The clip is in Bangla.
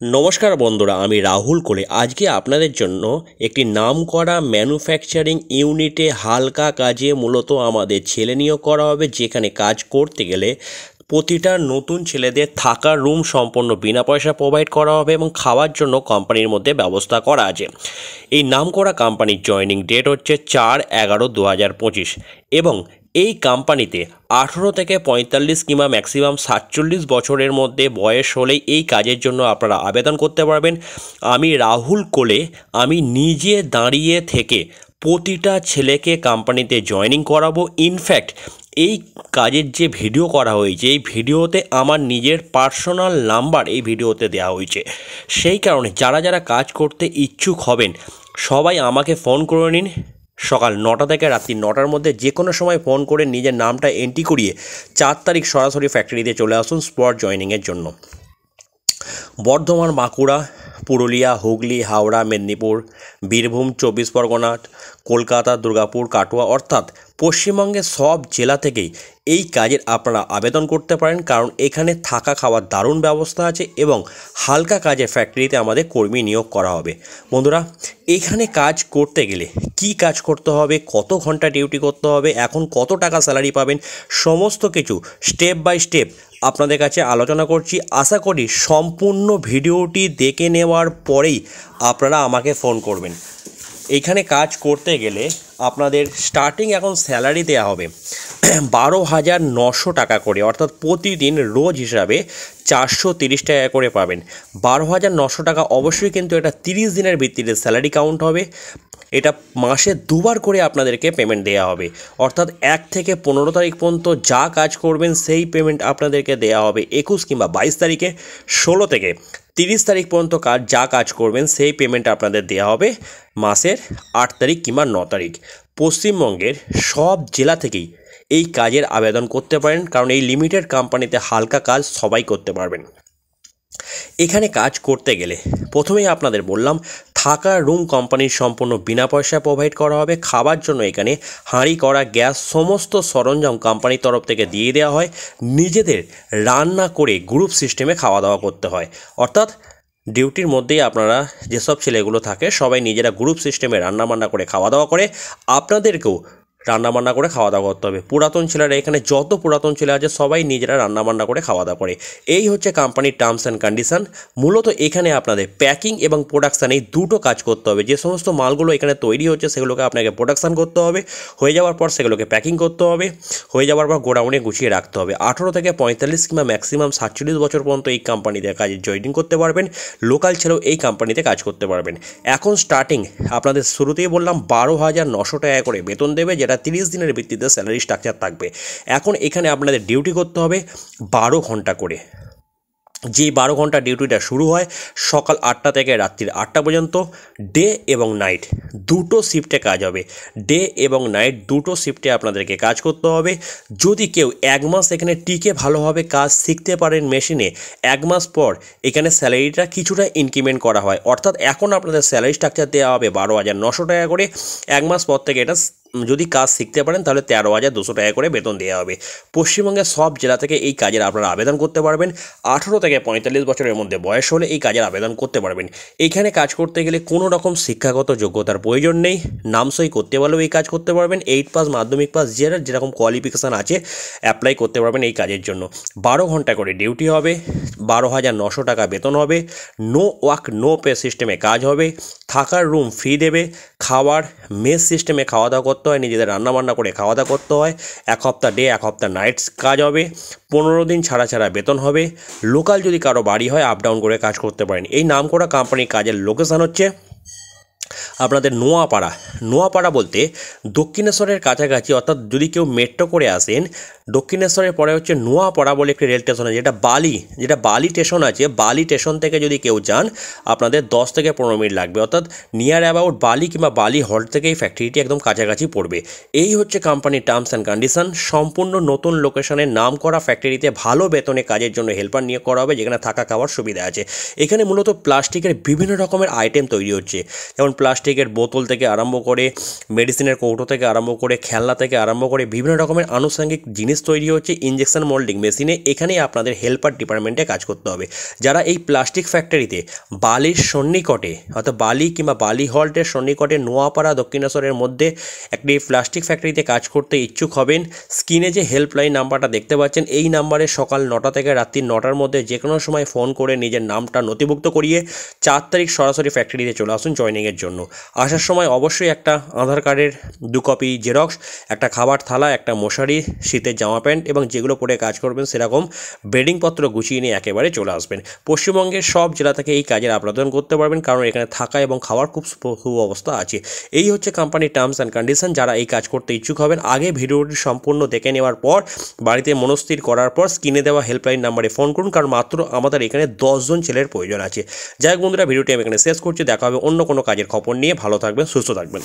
নমস্কার বন্ধুরা, আমি রাহুল কোলে আজকে আপনাদের জন্য একটি নামকরা ম্যানুফ্যাকচারিং ইউনিটে হালকা কাজে মূলত আমাদের ছেলে নিয়োগ করা হবে, যেখানে কাজ করতে গেলে প্রতিটা নতুন ছেলেদের থাকার রুম সম্পূর্ণ বিনা পয়সা প্রোভাইড করা হবে এবং খাওয়ার জন্য কোম্পানির মধ্যে ব্যবস্থা করা আছে। এই নামকরা কোম্পানির জয়েনিং ডেট হচ্ছে 4/11/2025 এবং এই কোম্পানিতে 18 থেকে 45 কিংবা ম্যাক্সিমাম 47 বছরের মধ্যে বয়স হলেই এই কাজের জন্য আপনারা আবেদন করতে পারবেন। আমি রাহুল কোলে আমি নিজে দাঁড়িয়ে থেকে প্রতিটা ছেলেকে কোম্পানিতে জয়েনিং করাবো। ইনফ্যাক্ট এই কাজের যে ভিডিও করা হয়েছে, এই ভিডিওতে আমার নিজের পার্সোনাল নাম্বার এই ভিডিওতে দেওয়া হয়েছে। সেই কারণে যারা যারা কাজ করতে ইচ্ছুক হবেন সবাই আমাকে ফোন করে নিন। সকাল 9টা থেকে রাত্রি 9টার মধ্যে যে কোনো সময় ফোন করে নিজের নামটা এন্ট্রি করিয়ে 4 তারিখ সরাসরি ফ্যাক্টরিতে চলে আসুন স্পট জয়েনিংয়ের জন্য। বর্ধমান, বাঁকুড়া, পুরুলিয়া, হুগলি, হাওড়া, মেদিনীপুর, বীরভূম, 24 পরগনা, কলকাতা, দুর্গাপুর, কাটোয়া অর্থাৎ পশ্চিমবঙ্গের সব জেলা থেকেই এই কাজের আপনারা আবেদন করতে পারেন, কারণ এখানে থাকা খাওয়ার দারুণ ব্যবস্থা আছে এবং হালকা কাজের ফ্যাক্টরিতে আমাদের কর্মী নিয়োগ করা হবে। বন্ধুরা, এখানে কাজ করতে গেলে কি কাজ করতে হবে, কত ঘন্টা ডিউটি করতে হবে, এখন কত টাকা স্যালারি পাবেন, সমস্ত কিছু স্টেপ বাই স্টেপ আপনাদের কাছে আলোচনা করছি। আশা করি সম্পূর্ণ ভিডিওটি দেখে নেওয়ার পরেই আপনারা আমাকে ফোন করবেন। এইখানে কাজ করতে গেলে আপনাদের স্টার্টিং এখন স্যালারি দেওয়া হবে 12,900 টাকা করে, অর্থাৎ প্রতিদিন রোজ হিসাবে 430 টাকা করে পাবেন। 12,900 টাকা অবশ্যই কিন্তু এটা 30 দিনের ভিত্তিতে স্যালারি কাউন্ট হবে। এটা মাসে দুবার করে আপনাদেরকে পেমেন্ট দেওয়া হবে, অর্থাৎ 1 থেকে 15 তারিখ পর্যন্ত যা কাজ করবেন সেই পেমেন্ট আপনাদেরকে দেওয়া হবে 21 কিংবা 22 তারিখে। 16 থেকে 30 তারিখ পর্যন্ত যা কাজ করবেন সেই পেমেন্ট আপনাদের দেওয়া হবে মাসের 8 তারিখ কিংবা 9 তারিখ। পশ্চিমবঙ্গের সব জেলা থেকেই এই কাজের আবেদন করতে পারেন, কারণ এই লিমিটেড কোম্পানিতে হালকা কাজ সবাই করতে পারবেন। এখানে কাজ করতে গেলে প্রথমেই আপনাদের বললাম থাকার রুম কোম্পানির সম্পূর্ণ বিনা পয়সায় প্রোভাইড করা হবে। খাবার জন্য এখানে হাঁড়ি করা, গ্যাস, সমস্ত সরঞ্জাম কোম্পানির তরফ থেকে দিয়ে দেওয়া হয়। নিজেদের রান্না করে গ্রুপ সিস্টেমে খাওয়া দাওয়া করতে হয়, অর্থাৎ ডিউটির মধ্যেই আপনারা যেসব ছেলেগুলো থাকে সবাই নিজেরা গ্রুপ সিস্টেমে রান্নাবান্না করে খাওয়া দাওয়া করে, আপনাদেরকেও রান্নাবান্না করে খাওয়া দাওয়া করতে হবে। পুরাতন ছেলেরা, এখানে যত পুরাতন ছেলে আছে সবাই নিজেরা রান্নাবান্না করে খাওয়া দাওয়া করে। এই হচ্ছে কোম্পানির টার্মস অ্যান্ড কন্ডিশন। মূলত এখানে আপনাদের প্যাকিং এবং প্রোডাকশান এই দুটো কাজ করতে হবে। যে সমস্ত মালগুলো এখানে তৈরি হচ্ছে সেগুলোকে আপনাকে প্রোডাকশান করতে হবে, হয়ে যাওয়ার পর সেগুলোকে প্যাকিং করতে হবে, হয়ে যাওয়ার পর গোডাউনে গুছিয়ে রাখতে হবে। 18 থেকে 45 কিংবা ম্যাক্সিমাম 47 বছর পর্যন্ত এই কোম্পানিতে কাজে জয়েনিং করতে পারবেন। লোকাল ছেলেও এই কোম্পানিতে কাজ করতে পারবেন। এখন স্টার্টিং আপনাদের শুরুতেই বললাম 12,900 টাকা করে বেতন দেবে, যেটা 30 দিনের ভিত্তিতে স্যালারি স্ট্রাকচার থাকবে। এখন এখানে আপনাদের ডিউটি করতে হবে 12 ঘন্টা করে। যে 12 ঘন্টা ডিউটিটা শুরু হয় সকাল 8টা থেকে রাত্রির 8টা পর্যন্ত। ডে এবং নাইট দুটো শিফটে কাজ হবে। ডে এবং নাইট দুটো শিফটে আপনাদেরকে কাজ করতে হবে। যদি কেউ 1 মাস এখানে টিকে ভালোভাবে কাজ শিখতে পারেন মেশিনে, 1 মাস পর এখানে স্যালারিটা কিছুটা ইনক্রিমেন্ট করা হয়, অর্থাৎ এখন আপনাদের স্যালারি স্ট্রাকচার দেওয়া হবে 12,900 টাকা করে। 1 মাস পর থেকে এটা যদি কাজ শিখতে পারেন তাহলে 13,200 টাকা করে বেতন দেওয়া হবে। পশ্চিমবঙ্গের সব জেলা থেকে এই কাজের আপনারা আবেদন করতে পারবেন। 18 থেকে 45 বছরের মধ্যে বয়স হলে এই কাজের আবেদন করতে পারবেন। এইখানে কাজ করতে গেলে কোনো রকম শিক্ষাগত যোগ্যতার প্রয়োজন নেই, নামসই করতে পারলেও এই কাজ করতে পারবেন। 8 পাস, মাধ্যমিক পাস, যেরকম কোয়ালিফিকেশান আছে অ্যাপ্লাই করতে পারবেন এই কাজের জন্য। 12 ঘন্টা করে ডিউটি হবে, 12,900 টাকা বেতন হবে। নো ওয়ার্ক নো পে সিস্টেমে কাজ হবে। থাকার রুম ফ্রি দেবে। খাবার মেস সিস্টেমে খাওয়া দাওয়া করতে হয়, নিজেদের রান্নাবান্না করে খাওয়া দাওয়া করতে হয়। 1 সপ্তাহ ডে 1 সপ্তাহ নাইটস কাজ হবে। 15 দিন ছাড়া ছাড়া বেতন হবে। লোকাল যদি কারো বাড়ি হয় আপ ডাউন করে কাজ করতে পারেন। এই নামকরা কোম্পানির কাজের লোকেশান হচ্ছে আপনাদের নোয়াপাড়া বলতে দক্ষিণেশ্বরের কাছাকাছি, অর্থাৎ যদি কেউ মেট্রো করে আসেন দক্ষিণেশ্বরের পরে হচ্ছে নোয়াপাড়া বলে একটি রেল স্টেশন আছে, যেটা বালি স্টেশন আছে। বালি স্টেশন থেকে যদি কেউ যান আপনাদের 10 থেকে 15 মিনিট লাগবে, অর্থাৎ নিয়ার অ্যাবাউট বালি কিংবা বালি হল্ট থেকে এই ফ্যাক্টরিটি একদম কাছাকাছি পড়বে। এই হচ্ছে কোম্পানির টার্মস অ্যান্ড কন্ডিশন। সম্পূর্ণ নতুন লোকেশনের নাম করা ফ্যাক্টরিতে ভালো বেতনে কাজের জন্য হেল্পার নিয়োগ করা হবে, যেখানে থাকা খাওয়ার সুবিধা আছে। এখানে মূলত প্লাস্টিকের বিভিন্ন রকমের আইটেম তৈরি হচ্ছে, যেমন প্লাস্টিকের বোতল থেকে আরম্ভ করে, মেডিসিনের কৌটো থেকে আরম্ভ করে, খেলনা থেকে আরম্ভ করে বিভিন্ন রকমের আনুষঙ্গিক জিনিস তৈরি হচ্ছে ইঞ্জেকশন মোল্ডিং মেশিনে। এখানেই আপনাদের হেল্পার ডিপার্টমেন্টে কাজ করতে হবে। যারা এই প্লাস্টিক ফ্যাক্টরিতে বালির সন্নিকটে অর্থাৎ বালি কিংবা বালি হল্টের সন্নিকটে নোয়াপাড়া দক্ষিণেশ্বরের মধ্যে একটি প্লাস্টিক ফ্যাক্টরিতে কাজ করতে ইচ্ছুক হবেন, স্ক্রিনে যে হেল্পলাইন নাম্বারটা দেখতে পাচ্ছেন এই নাম্বারে সকাল 9টা থেকে রাত্রি 9টার মধ্যে যে কোনো সময় ফোন করে নিজের নামটা নথিভুক্ত করিয়ে 4 তারিখ সরাসরি ফ্যাক্টরিতে চলে আসুন জয়েনিংয়ের জন্য। আসার সময় অবশ্যই একটা আধার কার্ডের 2 কপি জেরক্স, একটা খাবার থালা, একটা মশারি, শীতের জামা প্যান্ট এবং যেগুলো পরে কাজ করবেন সেরকম বেডিংপত্র গুছিয়ে নিয়ে একেবারে চলে আসবেন। পশ্চিমবঙ্গের সব জেলা থেকে এই কাজের আবেদন করতে পারবেন, কারণ এখানে থাকা এবং খাওয়ার খুব সুব্যবস্থা আছে। এই হচ্ছে কোম্পানির টার্মস অ্যান্ড কন্ডিশন। যারা এই কাজ করতে ইচ্ছুক হবেন আগে ভিডিওটি সম্পূর্ণ দেখে নেওয়ার পর বাড়িতে মনস্থির করার পর স্ক্রিনে দেওয়া হেল্পলাইন নাম্বারে ফোন করুন, কারণ মাত্র আমাদের এখানে 10 জন ছেলের প্রয়োজন আছে। যাই হোক বন্ধুরা, ভিডিওটি আমি এখানে শেষ করছি। দেখা হবে অন্য কোনো কাজের খবর নিয়ে। ভালো থাকবেন, সুস্থ থাকবেন।